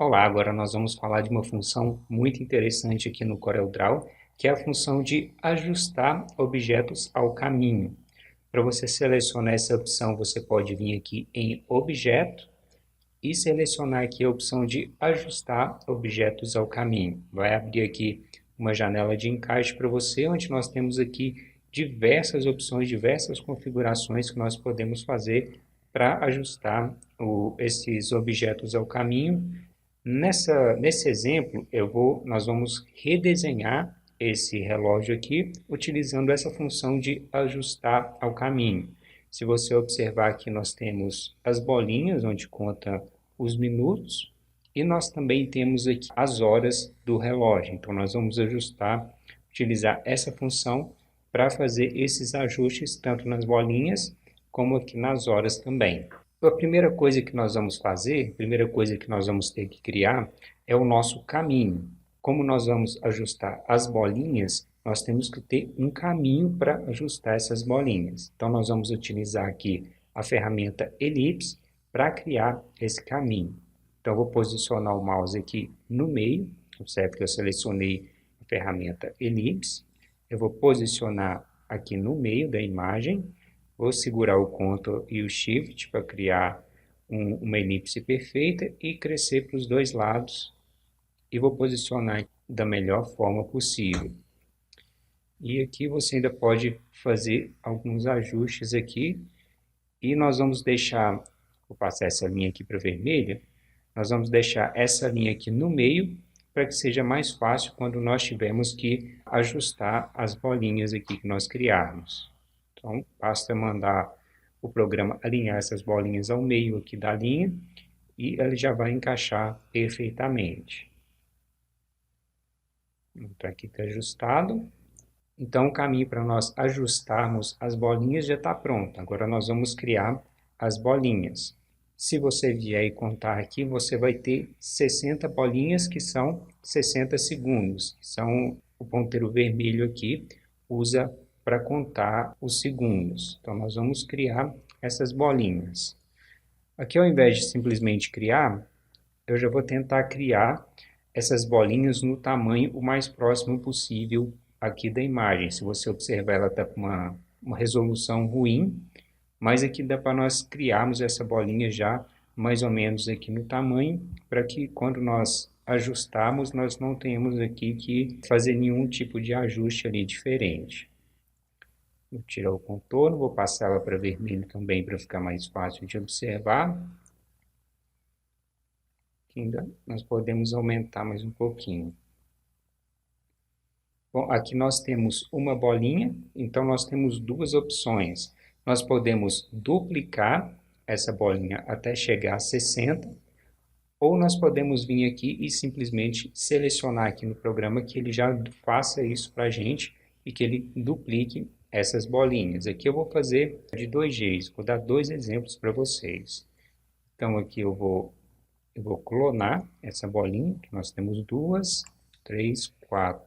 Olá, agora nós vamos falar de uma função muito interessante aqui no CorelDRAW, que é a função de ajustar objetos ao caminho. Para você selecionar essa opção, você pode vir aqui em Objeto e selecionar aqui a opção de ajustar objetos ao caminho. Vai abrir aqui uma janela de encaixe para você, onde nós temos aqui diversas opções, diversas configurações que nós podemos fazer para ajustar esses objetos ao caminho. Nesse exemplo, nós vamos redesenhar esse relógio aqui, utilizando essa função de ajustar ao caminho. Se você observar aqui, nós temos as bolinhas, onde conta os minutos, e nós também temos aqui as horas do relógio. Então, nós vamos utilizar essa função para fazer esses ajustes, tanto nas bolinhas, como aqui nas horas também. A primeira coisa que nós vamos fazer, a primeira coisa que nós vamos ter que criar é o nosso caminho. Como nós vamos ajustar as bolinhas, nós temos que ter um caminho para ajustar essas bolinhas. Então, nós vamos utilizar aqui a ferramenta Elipse para criar esse caminho. Então, eu vou posicionar o mouse aqui no meio, observe que eu selecionei a ferramenta Elipse. Eu vou posicionar aqui no meio da imagem. Vou segurar o Ctrl e o Shift para criar uma elipse perfeita e crescer para os dois lados. E vou posicionar da melhor forma possível. E aqui você ainda pode fazer alguns ajustes aqui. E nós vamos deixar, vou passar essa linha aqui para vermelha. Nós vamos deixar essa linha aqui no meio para que seja mais fácil quando nós tivermos que ajustar as bolinhas aqui que nós criarmos. Então, basta mandar o programa alinhar essas bolinhas ao meio aqui da linha e ele já vai encaixar perfeitamente. Então, aqui está ajustado. Então, o caminho para nós ajustarmos as bolinhas já está pronto. Agora, nós vamos criar as bolinhas. Se você vier e contar aqui, você vai ter 60 bolinhas, que são 60 segundos. São o ponteiro vermelho aqui, usa para contar os segundos. Então, nós vamos criar essas bolinhas. Aqui, ao invés de simplesmente criar, eu já vou tentar criar essas bolinhas no tamanho o mais próximo possível aqui da imagem. Se você observar, ela está com uma resolução ruim, mas aqui dá para nós criarmos essa bolinha já mais ou menos aqui no tamanho, para que quando nós ajustarmos, nós não tenhamos aqui que fazer nenhum tipo de ajuste ali diferente. Vou tirar o contorno, vou passar ela para vermelho também para ficar mais fácil de observar. Aqui ainda nós podemos aumentar mais um pouquinho. Bom, aqui nós temos uma bolinha, então nós temos duas opções. Nós podemos duplicar essa bolinha até chegar a 60, ou nós podemos vir aqui e simplesmente selecionar aqui no programa que ele já faça isso para a gente e que ele duplique essas bolinhas. Aqui eu vou fazer de dois jeitos, vou dar dois exemplos para vocês. Então aqui eu vou clonar essa bolinha, que nós temos 2, 3, 4,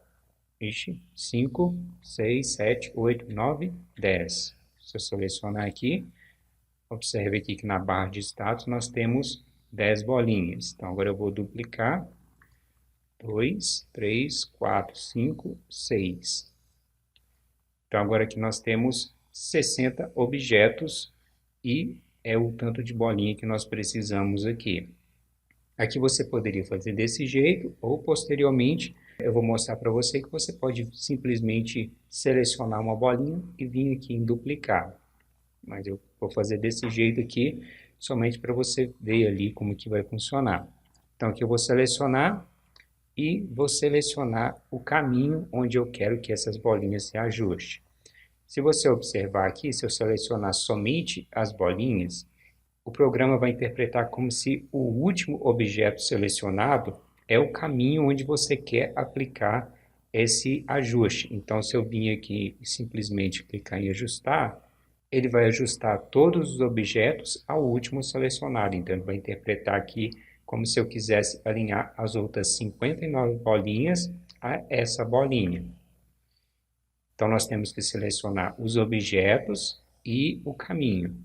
5, 6, 7, 8, 9, 10. Se eu selecionar aqui, observe aqui que na barra de status nós temos 10 bolinhas. Então agora eu vou duplicar 2, 3, 4, 5, 6. Então, agora aqui nós temos 60 objetos e é o tanto de bolinha que nós precisamos aqui. Aqui você poderia fazer desse jeito ou posteriormente eu vou mostrar para você que você pode simplesmente selecionar uma bolinha e vir aqui em duplicar. Mas eu vou fazer desse jeito aqui somente para você ver ali como que vai funcionar. Então aqui eu vou selecionar e vou selecionar o caminho onde eu quero que essas bolinhas se ajustem. Se você observar aqui, se eu selecionar somente as bolinhas, o programa vai interpretar como se o último objeto selecionado é o caminho onde você quer aplicar esse ajuste. Então, se eu vim aqui e simplesmente clicar em ajustar, ele vai ajustar todos os objetos ao último selecionado. Então, ele vai interpretar aqui como se eu quisesse alinhar as outras 59 bolinhas a essa bolinha. Então, nós temos que selecionar os objetos e o caminho.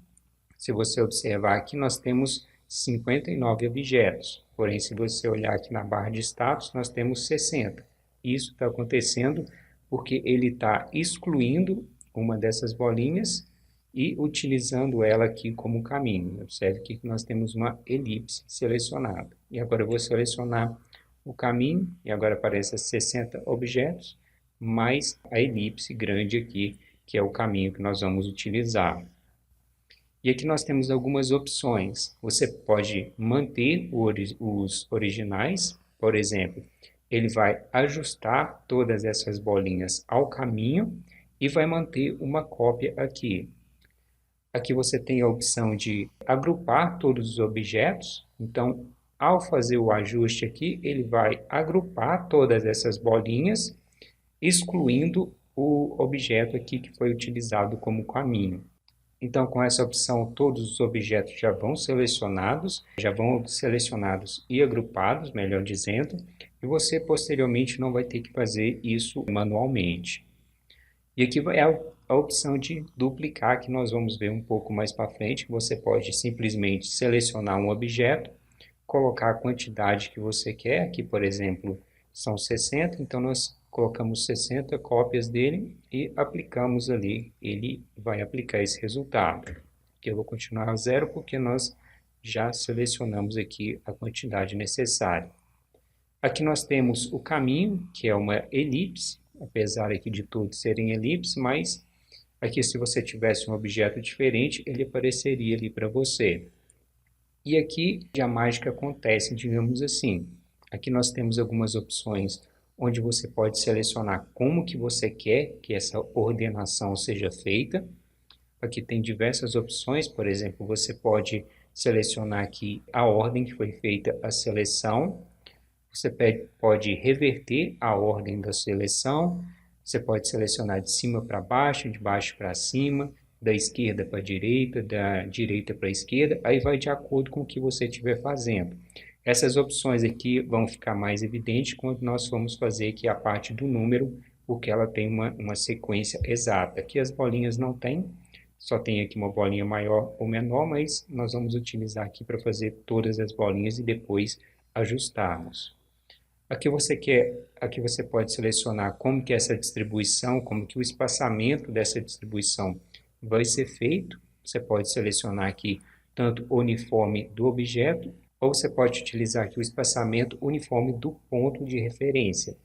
Se você observar aqui, nós temos 59 objetos. Porém, se você olhar aqui na barra de status, nós temos 60. Isso está acontecendo porque ele está excluindo uma dessas bolinhas e utilizando ela aqui como caminho. Observe que nós temos uma elipse selecionada. E agora eu vou selecionar o caminho, e agora aparecem 60 objetos, mais a elipse grande aqui, que é o caminho que nós vamos utilizar. E aqui nós temos algumas opções. Você pode manter os originais, por exemplo, ele vai ajustar todas essas bolinhas ao caminho e vai manter uma cópia aqui. Aqui você tem a opção de agrupar todos os objetos. Então, ao fazer o ajuste aqui, ele vai agrupar todas essas bolinhas, excluindo o objeto aqui que foi utilizado como caminho. Então, com essa opção, todos os objetos já vão selecionados e agrupados, melhor dizendo, e você posteriormente não vai ter que fazer isso manualmente. E aqui é a opção de duplicar, que nós vamos ver um pouco mais para frente, que você pode simplesmente selecionar um objeto, colocar a quantidade que você quer, aqui, por exemplo, são 60, então nós colocamos 60 cópias dele e aplicamos ali, ele vai aplicar esse resultado. Aqui eu vou continuar a 0 porque nós já selecionamos aqui a quantidade necessária. Aqui nós temos o caminho, que é uma elipse, apesar aqui de todos serem elipses, mas aqui se você tivesse um objeto diferente, ele apareceria ali para você. E aqui a mágica acontece, digamos assim. Aqui nós temos algumas opções onde você pode selecionar como que você quer que essa ordenação seja feita. Aqui tem diversas opções, por exemplo, você pode selecionar aqui a ordem que foi feita a seleção. Você pode reverter a ordem da seleção. Você pode selecionar de cima para baixo, de baixo para cima, da esquerda para a direita, da direita para a esquerda. Aí vai de acordo com o que você estiver fazendo. Essas opções aqui vão ficar mais evidentes quando nós formos fazer aqui a parte do número, porque ela tem uma sequência exata. Aqui as bolinhas não tem, só tem aqui uma bolinha maior ou menor, mas nós vamos utilizar aqui para fazer todas as bolinhas e depois ajustarmos. Aqui você pode selecionar como que essa distribuição, como que o espaçamento dessa distribuição vai ser feito. Você pode selecionar aqui tanto o uniforme do objeto, ou você pode utilizar aqui o espaçamento uniforme do ponto de referência.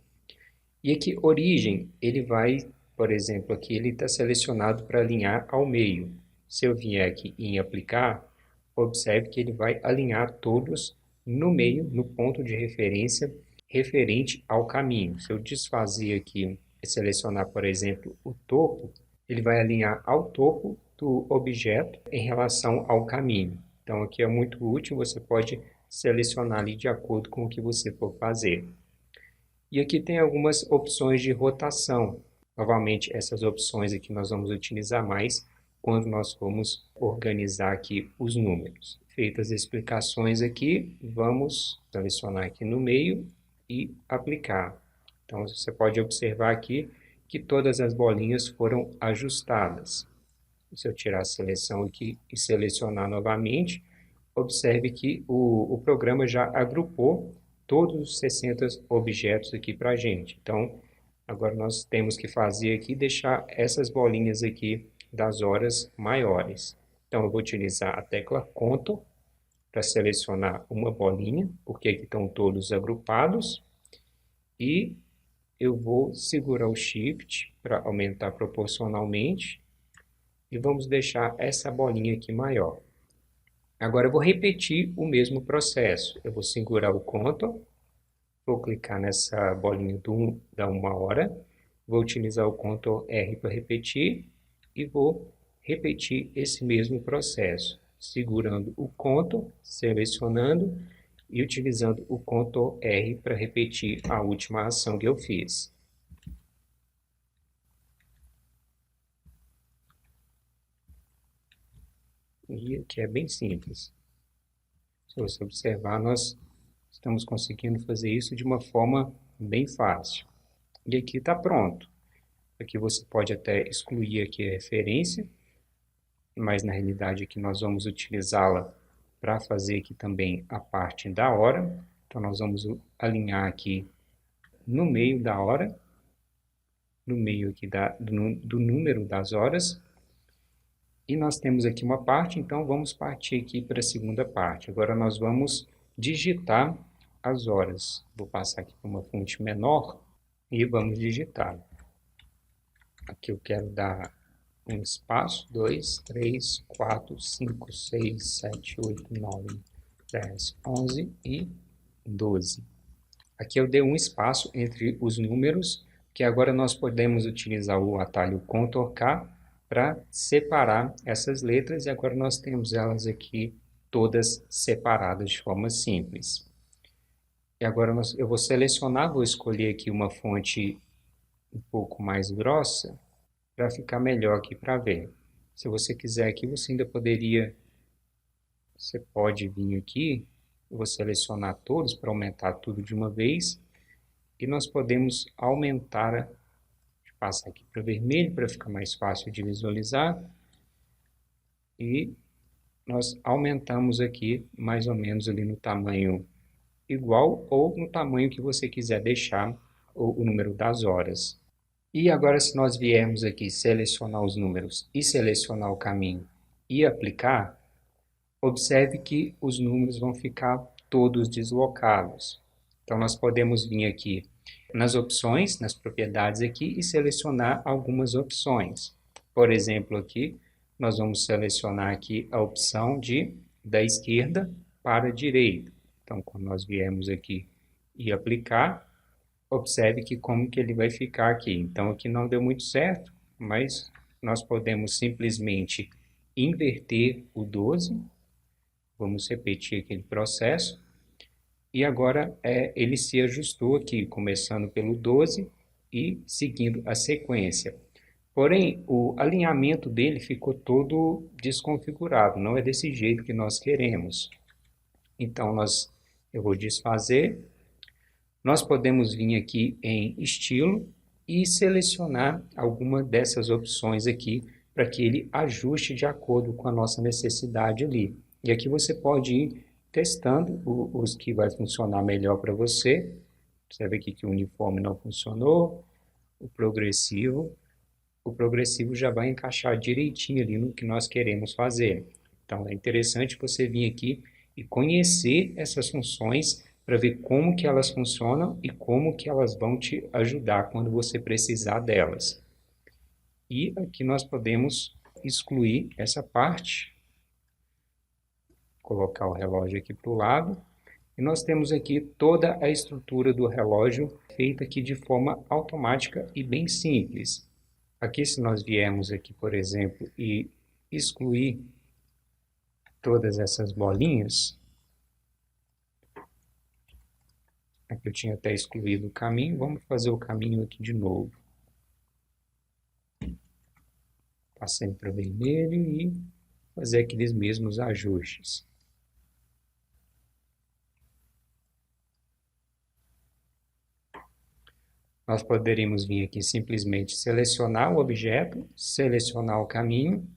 E aqui, origem, ele vai, por exemplo, aqui ele está selecionado para alinhar ao meio. Se eu vier aqui em aplicar, observe que ele vai alinhar todos no meio, no ponto de referência, referente ao caminho. Se eu desfazer aqui e selecionar, por exemplo, o topo, ele vai alinhar ao topo do objeto em relação ao caminho. Então, aqui é muito útil, você pode selecionar ali de acordo com o que você for fazer. E aqui tem algumas opções de rotação. Novamente, essas opções aqui nós vamos utilizar mais quando nós formos organizar aqui os números. Feitas as explicações aqui, vamos selecionar aqui no meio e aplicar. Então, você pode observar aqui que todas as bolinhas foram ajustadas. Se eu tirar a seleção aqui e selecionar novamente, observe que o programa já agrupou todos os 60 objetos aqui para a gente. Então, agora nós temos que fazer aqui, deixar essas bolinhas aqui das horas maiores. Então, eu vou utilizar a tecla Ctrl para selecionar uma bolinha, porque aqui estão todos agrupados. E eu vou segurar o Shift para aumentar proporcionalmente. E vamos deixar essa bolinha aqui maior. Agora eu vou repetir o mesmo processo. Eu vou segurar o Ctrl, vou clicar nessa bolinha da 1 hora, vou utilizar o Ctrl R para repetir e vou repetir esse mesmo processo, segurando o Ctrl, selecionando e utilizando o Ctrl R para repetir a última ação que eu fiz. E aqui é bem simples. Se você observar, nós estamos conseguindo fazer isso de uma forma bem fácil. E aqui está pronto. Aqui você pode até excluir aqui a referência, mas na realidade aqui nós vamos utilizá-la para fazer aqui também a parte da hora. Então, nós vamos alinhar aqui no meio da hora, no meio aqui do número das horas. E nós temos aqui uma parte, então vamos partir aqui para a segunda parte. Agora nós vamos digitar as horas. Vou passar aqui para uma fonte menor e vamos digitar. Aqui eu quero dar um espaço, 2, 3, 4, 5, 6, 7, 8, 9, 10, 11 e 12. Aqui eu dei um espaço entre os números, que agora nós podemos utilizar o atalho Ctrl K para separar essas letras, e agora nós temos elas aqui todas separadas de forma simples. E agora eu vou selecionar, vou escolher aqui uma fonte um pouco mais grossa, para ficar melhor aqui para ver. Se você quiser aqui, você ainda poderia, você pode vir aqui, eu vou selecionar todos para aumentar tudo de uma vez, e nós podemos aumentar, passar aqui para vermelho para ficar mais fácil de visualizar, e nós aumentamos aqui mais ou menos ali no tamanho igual ou no tamanho que você quiser deixar o número das horas. E agora, se nós viermos aqui selecionar os números e selecionar o caminho e aplicar, observe que os números vão ficar todos deslocados. Então, nós podemos vir aqui nas opções, nas propriedades aqui e selecionar algumas opções. Por exemplo, aqui, nós vamos selecionar aqui a opção da esquerda para a direita. Então, quando nós viermos aqui e aplicar, observe que como que ele vai ficar aqui. Então, aqui não deu muito certo, mas nós podemos simplesmente inverter o 12. Vamos repetir aquele processo. E agora ele se ajustou aqui, começando pelo 12 e seguindo a sequência. Porém, o alinhamento dele ficou todo desconfigurado, não é desse jeito que nós queremos. Então, eu vou desfazer. Nós podemos vir aqui em estilo e selecionar alguma dessas opções aqui para que ele ajuste de acordo com a nossa necessidade ali. E aqui você pode ir testando os que vai funcionar melhor para você. Você vê aqui que o uniforme não funcionou, o progressivo já vai encaixar direitinho ali no que nós queremos fazer. Então é interessante você vir aqui e conhecer essas funções para ver como que elas funcionam e como que elas vão te ajudar quando você precisar delas. E aqui nós podemos excluir essa parte, colocar o relógio aqui para o lado, e nós temos aqui toda a estrutura do relógio feita aqui de forma automática e bem simples. Aqui, se nós viermos aqui, por exemplo, e excluir todas essas bolinhas, aqui eu tinha até excluído o caminho, vamos fazer o caminho aqui de novo. Passando para vermelho e fazer aqueles mesmos ajustes. Nós poderíamos vir aqui simplesmente selecionar o objeto, selecionar o caminho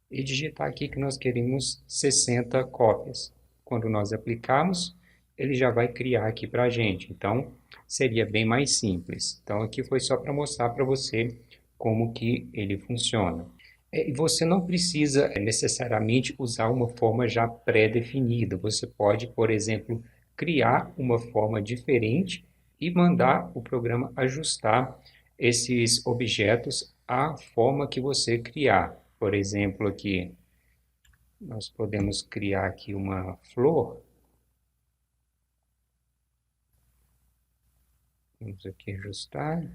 e digitar aqui que nós queremos 60 cópias. Quando nós aplicarmos, ele já vai criar aqui para a gente. Então, seria bem mais simples. Então, aqui foi só para mostrar para você como que ele funciona. E você não precisa necessariamente usar uma forma já pré-definida. Você pode, por exemplo, criar uma forma diferente e mandar o programa ajustar esses objetos à forma que você criar. Por exemplo, aqui nós podemos criar aqui uma flor. Vamos aqui ajustar.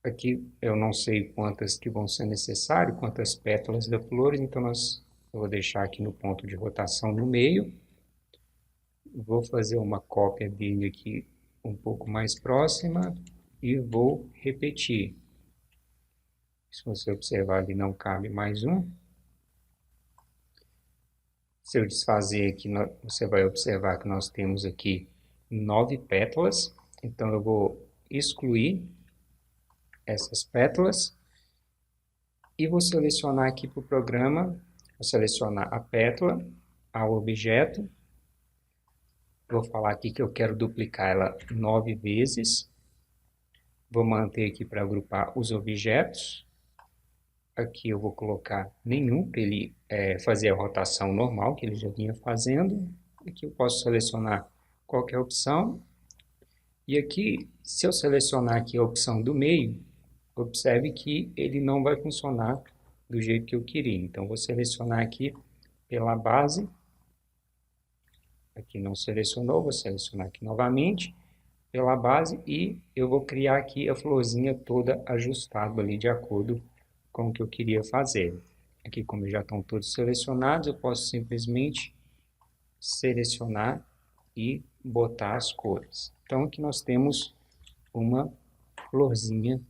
Aqui eu não sei quantas que vão ser necessárias, quantas pétalas da flor, então eu vou deixar aqui no ponto de rotação no meio. Vou fazer uma cópia dele aqui um pouco mais próxima e vou repetir. Se você observar ali, não cabe mais um. Se eu desfazer aqui, você vai observar que nós temos aqui 9 pétalas. Então eu vou excluir essas pétalas e vou selecionar aqui para o programa, vou selecionar a pétala, ao objeto, vou falar aqui que eu quero duplicar ela 9 vezes, vou manter aqui para agrupar os objetos, aqui eu vou colocar nenhum para ele fazer a rotação normal que ele já vinha fazendo, aqui eu posso selecionar qualquer opção, e aqui, se eu selecionar aqui a opção do meio, observe que ele não vai funcionar do jeito que eu queria. Então, vou selecionar aqui pela base. Aqui não selecionou, vou selecionar aqui novamente pela base e eu vou criar aqui a florzinha toda ajustada ali de acordo com o que eu queria fazer. Aqui, como já estão todos selecionados, eu posso simplesmente selecionar e botar as cores. Então, aqui nós temos uma florzinha.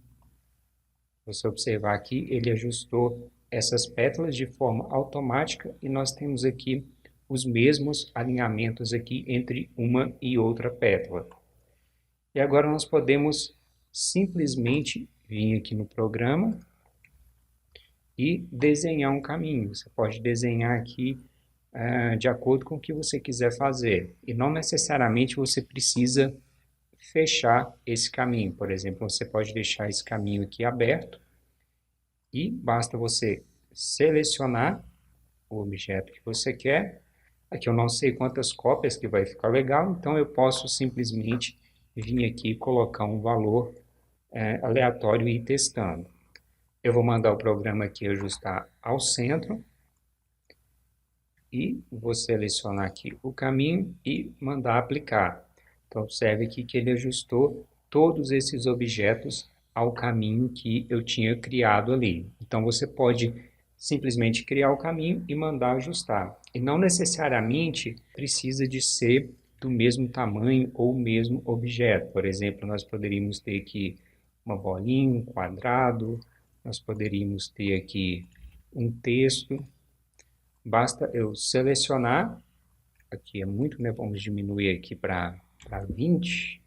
Você observar aqui, ele ajustou essas pétalas de forma automática e nós temos aqui os mesmos alinhamentos aqui entre uma e outra pétala. E agora nós podemos simplesmente vir aqui no programa e desenhar um caminho. Você pode desenhar aqui de acordo com o que você quiser fazer. E não necessariamente você precisa fechar esse caminho. Por exemplo, você pode deixar esse caminho aqui aberto e basta você selecionar o objeto que você quer. Aqui eu não sei quantas cópias que vai ficar legal, então eu posso simplesmente vir aqui e colocar um valor aleatório e ir testando. Eu vou mandar o programa aqui ajustar ao centro e vou selecionar aqui o caminho e mandar aplicar. Então observe aqui que ele ajustou todos esses objetos ao caminho que eu tinha criado ali. Então você pode simplesmente criar o caminho e mandar ajustar. E não necessariamente precisa de ser do mesmo tamanho ou o mesmo objeto. Por exemplo, nós poderíamos ter aqui uma bolinha, um quadrado, nós poderíamos ter aqui um texto. Basta eu selecionar, aqui é muito, né? Vamos diminuir aqui para 20.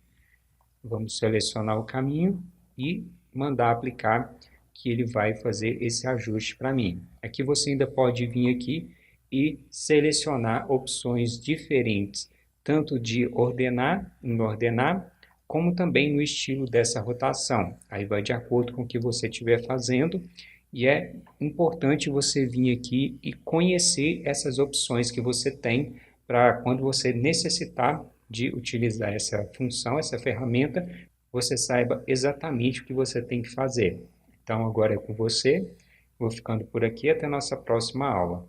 Vamos selecionar o caminho e mandar aplicar, que ele vai fazer esse ajuste para mim. Aqui você ainda pode vir aqui e selecionar opções diferentes, tanto de ordenar, em ordenar, como também no estilo dessa rotação. Aí vai de acordo com o que você estiver fazendo, e é importante você vir aqui e conhecer essas opções que você tem para quando você necessitar de utilizar essa função, essa ferramenta, você saiba exatamente o que você tem que fazer. Então agora é com você, vou ficando por aqui, até a nossa próxima aula.